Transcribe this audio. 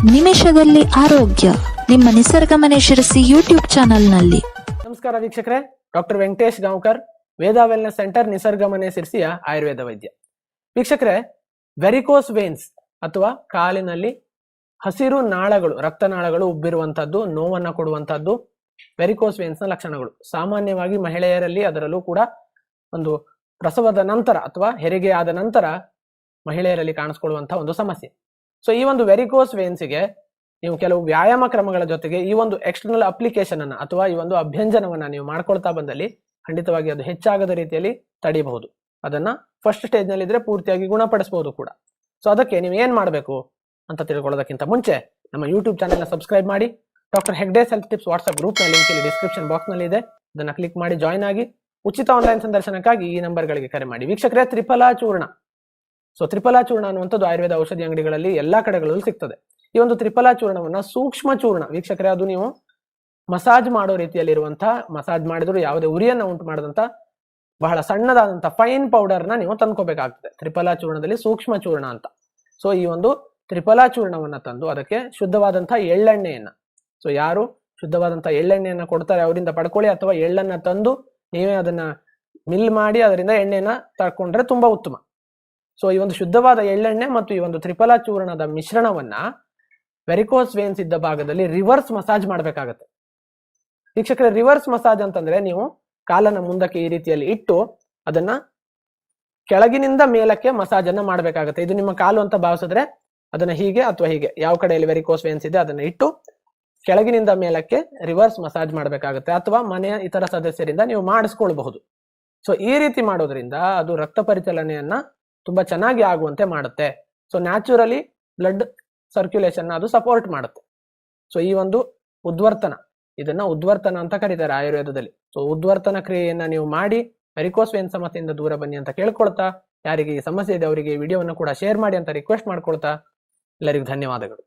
ನಿಮಿಷದಲ್ಲಿ ಆರೋಗ್ಯ ನಿಮ್ಮ ನಿಸರ್ಗ ಮನೆ ಶಿರಸಿ ಯೂಟ್ಯೂಬ್ ಚಾನೆಲ್ನಲ್ಲಿ. ನಮಸ್ಕಾರ ವೀಕ್ಷಕರೇ, ಡಾಕ್ಟರ್ ವೆಂಕಟೇಶ್ ಗಾಂವ್ಕರ್, ವೇದ ವೆಲ್ನೆಸ್ ಸೆಂಟರ್, ನಿಸರ್ಗ ಮನೆ ಶಿರಸಿಯ ಆಯುರ್ವೇದ ವೈದ್ಯ. ವೀಕ್ಷಕರೇ, ವೆರಿಕೋಸ್ ವೇನ್ಸ್ ಅಥವಾ ಕಾಲಿನಲ್ಲಿ ಹಸಿರು ನಾಳಗಳು, ರಕ್ತನಾಳಗಳು ಉಬ್ಬಿರುವಂತಹದ್ದು, ನೋವನ್ನ ಕೊಡುವಂತಹದ್ದು ವೆರಿಕೋಸ್ ವೇನ್ಸ್ ನ ಲಕ್ಷಣಗಳು. ಸಾಮಾನ್ಯವಾಗಿ ಮಹಿಳೆಯರಲ್ಲಿ, ಅದರಲ್ಲೂ ಕೂಡ ಒಂದು ಪ್ರಸವದ ನಂತರ ಅಥವಾ ಹೆರಿಗೆ ಆದ ನಂತರ ಮಹಿಳೆಯರಲ್ಲಿ ಕಾಣಿಸ್ಕೊಳ್ಳುವಂತಹ ಒಂದು ಸಮಸ್ಯೆ. ಸೊ ಈ ಒಂದು ವೆರಿಕೋಸ್ ವೇನ್ಸ್ಗೆ ನೀವು ಕೆಲವು ವ್ಯಾಯಾಮ ಕ್ರಮಗಳ ಜೊತೆಗೆ ಈ ಒಂದು ಎಕ್ಸ್ಟರ್ನಲ್ ಅಪ್ಲಿಕೇಶನ್ ಅನ್ನ ಅಥವಾ ಈ ಒಂದು ಅಭ್ಯಂಜನವನ್ನ ನೀವು ಮಾಡ್ಕೊಳ್ತಾ ಬಂದಲ್ಲಿ ಖಂಡಿತವಾಗಿ ಅದು ಹೆಚ್ಚಾಗದ ರೀತಿಯಲ್ಲಿ ತಡಿಬಹುದು. ಅದನ್ನ ಫಸ್ಟ್ ಸ್ಟೇಜ್ ನಲ್ಲಿ ಇದ್ರೆ ಪೂರ್ತಿಯಾಗಿ ಗುಣಪಡಿಸಬಹುದು ಕೂಡ. ಸೊ ಅದಕ್ಕೆ ನೀವು ಏನ್ ಮಾಡಬೇಕು ಅಂತ ತಿಳ್ಕೊಳ್ಳೋದಕ್ಕಿಂತ ಮುಂಚೆ ನಮ್ಮ ಯೂಟ್ಯೂಬ್ ಚಾನೆಲ್ ನ ಸಬ್ಸ್ಕ್ರೈಬ್ ಮಾಡಿ. Doctor Hegde's health tips WhatsApp group ನ ಲಿಂಕ್ ಇಲ್ಲಿ ಡಿಸ್ಕ್ರಿಪ್ಷನ್ ಬಾಕ್ಸ್ ನಲ್ಲಿ ಇದೆ, ಅದನ್ನ ಕ್ಲಿಕ್ ಮಾಡಿ ಜಾಯ್ನ್ ಆಗಿ. ಉಚಿತ ಆನ್ಲೈನ್ ಸಂದರ್ಶನಕ್ಕಾಗಿ ಈ ನಂಬರ್ ಗಳಿಗೆ ಕರೆ ಮಾಡಿ. ವೀಕ್ಷಕರೇ, ತ್ರಿಫಲಾ ಚೂರ್ಣ. ಸೊ ತ್ರಿಫಲಾ ಚೂರ್ಣ ಅನ್ನುವಂಥದ್ದು ಆಯುರ್ವೇದ ಔಷಧಿ ಅಂಗಡಿಗಳಲ್ಲಿ ಎಲ್ಲಾ ಕಡೆಗಳಲ್ಲೂ ಸಿಗ್ತದೆ. ಈ ಒಂದು ತ್ರಿಫಲಾ ಚೂರ್ಣವನ್ನ ಸೂಕ್ಷ್ಮ ಚೂರ್ಣ, ವೀಕ್ಷಕರೇ, ಅದು ನೀವು ಮಸಾಜ್ ಮಾಡೋ ರೀತಿಯಲ್ಲಿ ಇರುವಂತಹ, ಮಸಾಜ್ ಮಾಡಿದ್ರು ಯಾವುದೇ ಉರಿಯನ್ನ ಉಂಟು ಮಾಡದಂತ ಬಹಳ ಸಣ್ಣದಾದಂತಹ ಫೈನ್ ಪೌಡರ್ ನ ನೀವು ತಂದ್ಕೋಬೇಕಾಗ್ತದೆ. ತ್ರಿಫಲಾ ಚೂರ್ಣದಲ್ಲಿ ಸೂಕ್ಷ್ಮ ಚೂರ್ಣ ಅಂತ. ಸೊ ಈ ಒಂದು ತ್ರಿಫಲಾ ಚೂರ್ಣವನ್ನ ತಂದು ಅದಕ್ಕೆ ಶುದ್ಧವಾದಂತಹ ಎಳ್ಳೆಣ್ಣೆಯನ್ನ, ಸೊ ಯಾರು ಶುದ್ಧವಾದಂತಹ ಎಳ್ಳೆಣ್ಣೆಯನ್ನ ಕೊಡ್ತಾರೆ ಅವರಿಂದ ಪಡ್ಕೊಳ್ಳಿ, ಅಥವಾ ಎಳ್ಳನ್ನ ತಂದು ನೀವೇ ಅದನ್ನ ಮಿಲ್ ಮಾಡಿ ಅದರಿಂದ ಎಣ್ಣೆಯನ್ನ ತಕೊಂಡ್ರೆ ತುಂಬಾ ಉತ್ತಮ. ಸೊ ಈ ಒಂದು ಶುದ್ಧವಾದ ಎಳ್ಳೆಣ್ಣೆ ಮತ್ತು ಈ ಒಂದು ತ್ರಿಫಲಾ ಚೂರ್ಣದ ಮಿಶ್ರಣವನ್ನ ವೆರಿಕೋಸ್ ವೇನ್ಸ್ ಇದ್ದ ಭಾಗದಲ್ಲಿ ರಿವರ್ಸ್ ಮಸಾಜ್ ಮಾಡ್ಬೇಕಾಗತ್ತೆ. ವೀಕ್ಷಕರೇ, ರಿವರ್ಸ್ ಮಸಾಜ್ ಅಂತಂದ್ರೆ ನೀವು ಕಾಲನ್ನ ಮುಂದಕ್ಕೆ ಈ ರೀತಿಯಲ್ಲಿ ಇಟ್ಟು ಅದನ್ನ ಕೆಳಗಿನಿಂದ ಮೇಲಕ್ಕೆ ಮಸಾಜ್ ಅನ್ನ ಮಾಡ್ಬೇಕಾಗತ್ತೆ. ಇದು ನಿಮ್ಮ ಕಾಲು ಅಂತ ಭಾವಿಸಿದ್ರೆ ಅದನ್ನ ಹೀಗೆ ಅಥವಾ ಹೀಗೆ, ಯಾವ ಕಡೆಯಲ್ಲಿ ವೆರಿಕೋಸ್ ವೇನ್ಸ್ ಇದೆ ಅದನ್ನ ಇಟ್ಟು ಕೆಳಗಿನಿಂದ ಮೇಲಕ್ಕೆ ರಿವರ್ಸ್ ಮಸಾಜ್ ಮಾಡ್ಬೇಕಾಗತ್ತೆ, ಅಥವಾ ಮನೆಯ ಇತರ ಸದಸ್ಯರಿಂದ ನೀವು ಮಾಡಿಸ್ಕೊಳ್ಬಹುದು. ಸೊ ಈ ರೀತಿ ಮಾಡೋದ್ರಿಂದ ಅದು ರಕ್ತ ಪರಿಚಲನೆಯನ್ನ ತುಂಬಾ ಚೆನ್ನಾಗಿ ಆಗುವಂತೆ ಮಾಡುತ್ತೆ. ಸೊ ನ್ಯಾಚುರಲಿ ಬ್ಲಡ್ ಸರ್ಕ್ಯುಲೇಷನ್ ಅದು ಸಪೋರ್ಟ್ ಮಾಡುತ್ತೆ. ಸೊ ಈ ಒಂದು ಉದ್ವರ್ತನ, ಇದನ್ನ ಉದ್ವರ್ತನ ಅಂತ ಕರೀತಾರೆ ಆಯುರ್ವೇದದಲ್ಲಿ. ಸೊ ಉದ್ವರ್ತನ ಕ್ರಿಯೆಯನ್ನ ನೀವು ಮಾಡಿ ವೆರಿಕೋಸ್ ವೇನ್ ಸಮಸ್ಯೆಯಿಂದ ದೂರ ಬನ್ನಿ ಅಂತ ಕೇಳ್ಕೊಳ್ತಾ, ಯಾರಿಗೆ ಈ ಸಮಸ್ಯೆ ಇದೆ ಅವರಿಗೆ ಈ ವಿಡಿಯೋವನ್ನು ಕೂಡ ಶೇರ್ ಮಾಡಿ ಅಂತ ರಿಕ್ವೆಸ್ಟ್ ಮಾಡ್ಕೊಳ್ತಾ, ಎಲ್ಲರಿಗೂ ಧನ್ಯವಾದಗಳು.